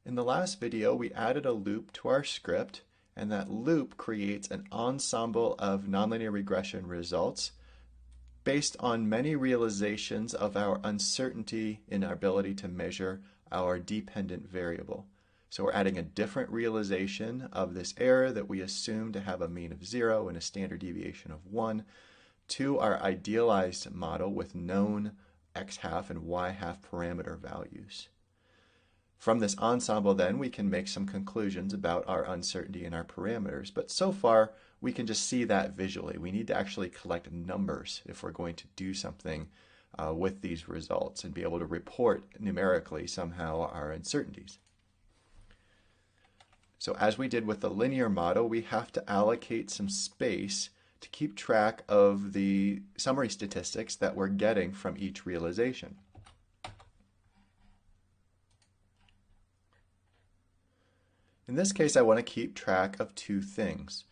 In the last video, we added a loop to our script, and that loop creates an ensemble of nonlinear regression results based on many realizations of our uncertainty in our ability to measure our dependent variable. So we're adding a different realization of this error that we assume to have a mean of 0 and a standard deviation of 1 to our idealized model with known x-half and y-half parameter values. From this ensemble, then, we can make some conclusions about our uncertainty in our parameters. But so far, we can just see that visually. We need to actually collect numbers if we're going to do something with these results and be able to report numerically somehow our uncertainties. So as we did with the linear model, we have to allocate some space to keep track of the summary statistics that we're getting from each realization. In this case, I want to keep track of two things.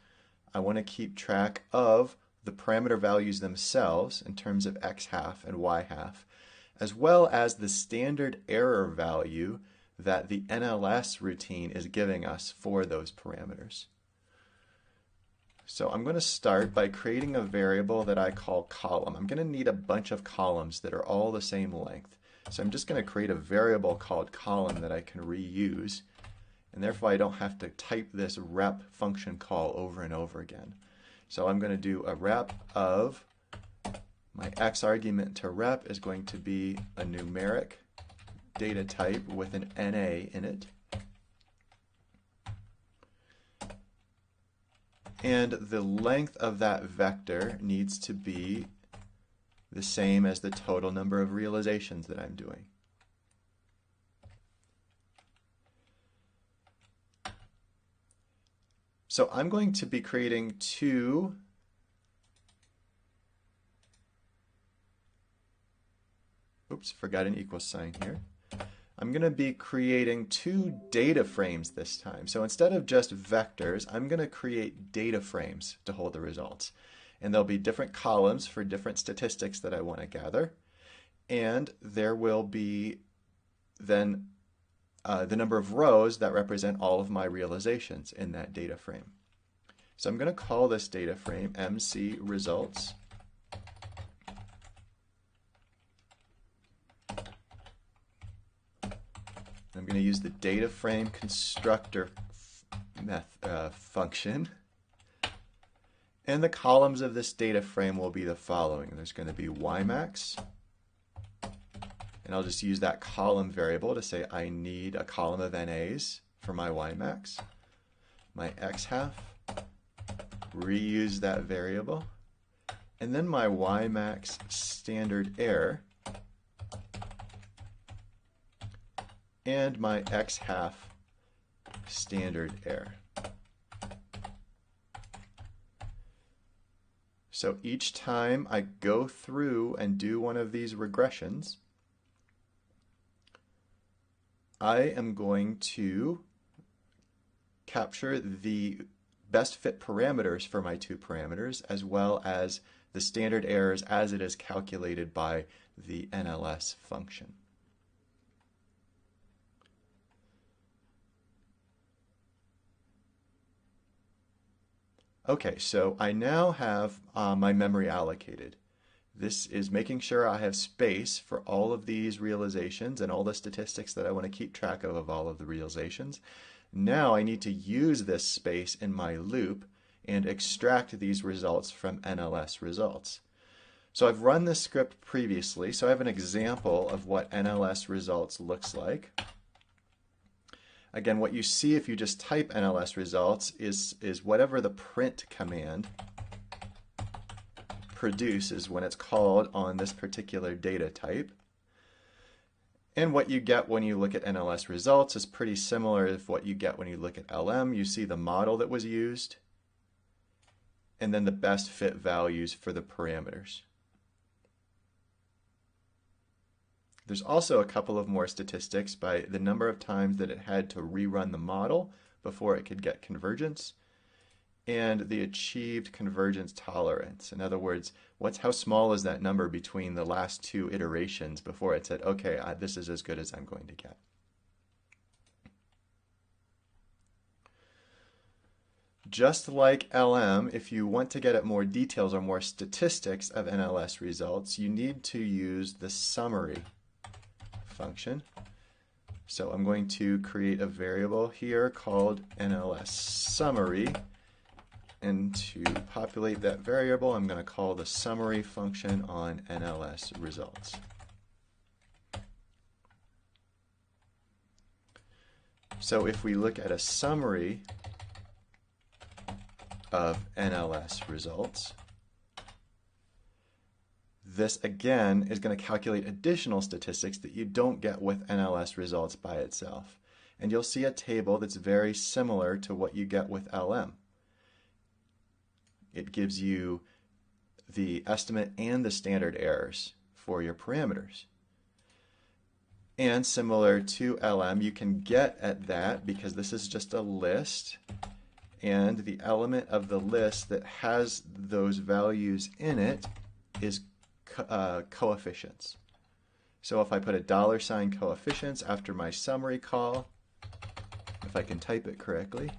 I want to keep track of the parameter values themselves in terms of x-half and y-half, as well as the standard error value that the NLS routine is giving us for those parameters. So I'm going to start by creating a variable that I call column. I'm going to need a bunch of columns that are all the same length. So I'm just going to create a variable called column that I can reuse. And therefore, I don't have to type this rep function call over and over again. So I'm going to do a rep of my x argument to rep is going to be a numeric data type with an NA in it. And the length of that vector needs to be the same as the total number of realizations that I'm doing. So I'm going to be creating two forgot an equal sign here. I'm going to be creating two data frames this time. So instead of just vectors, I'm going to create data frames to hold the results. And there'll be different columns for different statistics that I want to gather. And there will be then the number of rows that represent all of my realizations in that data frame. So I'm going to call this data frame MC results. I'm going to use the data frame constructor function. And the columns of this data frame will be the following. There's going to be ymax. And I'll just use that column variable to say I need a column of NAs for my ymax. My x-half, reuse that variable. And then my ymax standard error. And my x-half standard error. So each time I go through and do one of these regressions, I am going to capture the best fit parameters for my two parameters, as well as the standard errors as it is calculated by the NLS function. Okay, so I now have my memory allocated. This is making sure I have space for all of these realizations and all the statistics that I want to keep track of all of the realizations. Now I need to use this space in my loop and extract these results from NLS results. So I've run this script previously, so I have an example of what NLS results looks like. Again, what you see if you just type NLS results is whatever the print command produces when it's called on this particular data type. And what you get when you look at NLS results is pretty similar to what you get when you look at LM. You see the model that was used, and then the best fit values for the parameters. There's also a couple of more statistics by the number of times that it had to rerun the model before it could get convergence, and the achieved convergence tolerance. In other words, how small is that number between the last two iterations before it said, okay, this is as good as I'm going to get. Just like LM, if you want to get at more details or more statistics of NLS results, you need to use the summary function. So I'm going to create a variable here called NLS summary, and to populate that variable, I'm going to call the summary function on NLS results. So if we look at a summary of NLS results, this again is going to calculate additional statistics that you don't get with NLS results by itself. And you'll see a table that's very similar to what you get with LM. It gives you the estimate and the standard errors for your parameters. And similar to LM, you can get at that because this is just a list, and the element of the list that has those values in it is coefficients. So if I put a $sign coefficients after my summary call, if I can type it correctly,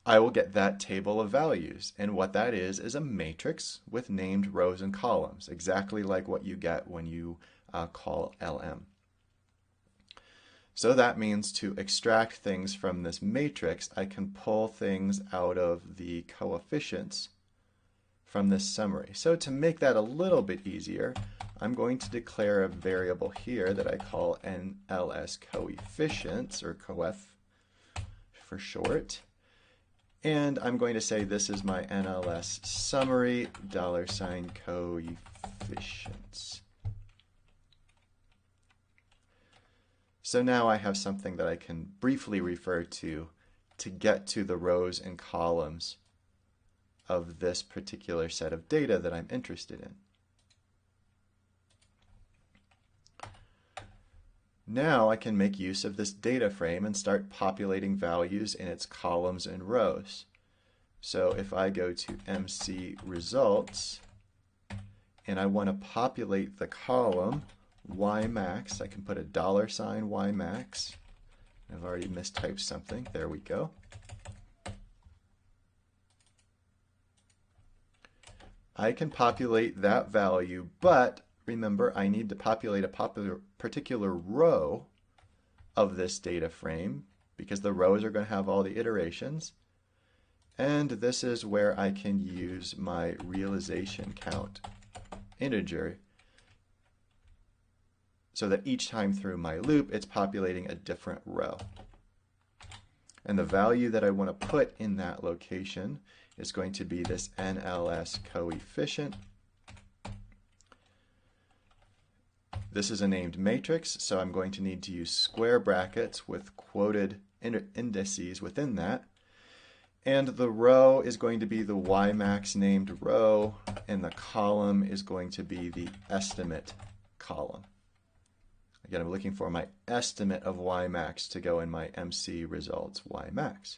I will get that table of values. And what that is a matrix with named rows and columns, exactly like what you get when you call LM. So that means to extract things from this matrix, I can pull things out of the coefficients from this summary. So to make that a little bit easier, I'm going to declare a variable here that I call NLS coefficients, or coef for short. And I'm going to say this is my NLS summary $sign coefficients. So now I have something that I can briefly refer to get to the rows and columns of this particular set of data that I'm interested in. Now I can make use of this data frame and start populating values in its columns and rows. So if I go to MC results and I want to populate the column Ymax, I can put a $sign Ymax. I've already mistyped something. There we go. I can populate that value, but remember, I need to populate a particular row of this data frame because the rows are going to have all the iterations. And this is where I can use my realization count integer so that each time through my loop, it's populating a different row. And the value that I want to put in that location is going to be this NLS coefficient. This is a named matrix, so I'm going to need to use square brackets with quoted indices within that. And the row is going to be the Ymax named row, and the column is going to be the estimate column. Again, I'm looking for my estimate of Ymax to go in my MC results Ymax.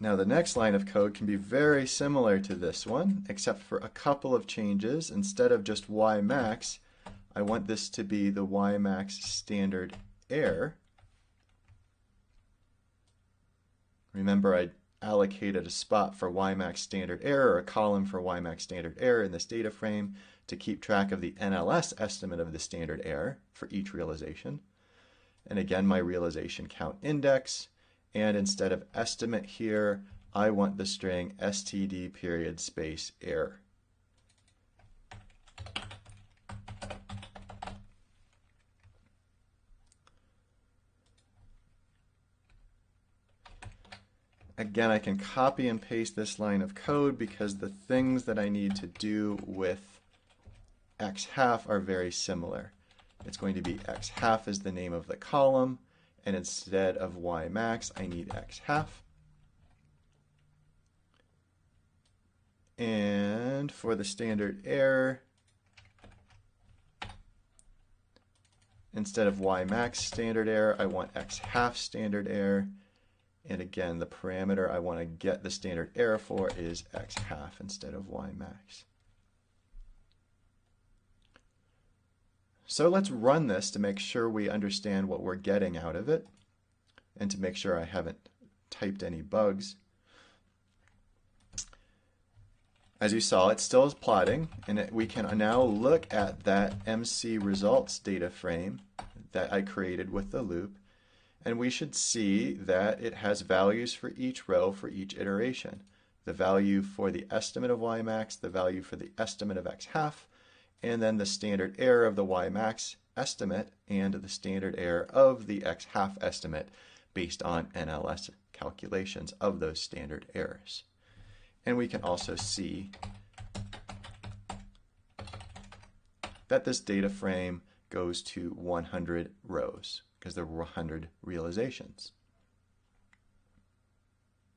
Now the next line of code can be very similar to this one, except for a couple of changes. Instead of just Ymax, I want this to be the Ymax standard error. Remember, I allocated a spot for Ymax standard error, or a column for Ymax standard error in this data frame to keep track of the NLS estimate of the standard error for each realization. And again, my realization count index. And instead of estimate here, I want the string std period space error. Again, I can copy and paste this line of code because the things that I need to do with x half are very similar. It's going to be x half is the name of the column, and instead of Ymax, I need x half. And for the standard error, instead of Ymax standard error, I want x half standard error. And again, the parameter I want to get the standard error for is x half instead of Ymax. So let's run this to make sure we understand what we're getting out of it and to make sure I haven't typed any bugs. As you saw, it still is plotting, and we can now look at that MC results data frame that I created with the loop, and we should see that it has values for each row for each iteration. The value for the estimate of y max, the value for the estimate of x half, and then the standard error of the y max estimate and the standard error of the x half estimate based on NLS calculations of those standard errors. And we can also see that this data frame goes to 100 rows because there were 100 realizations.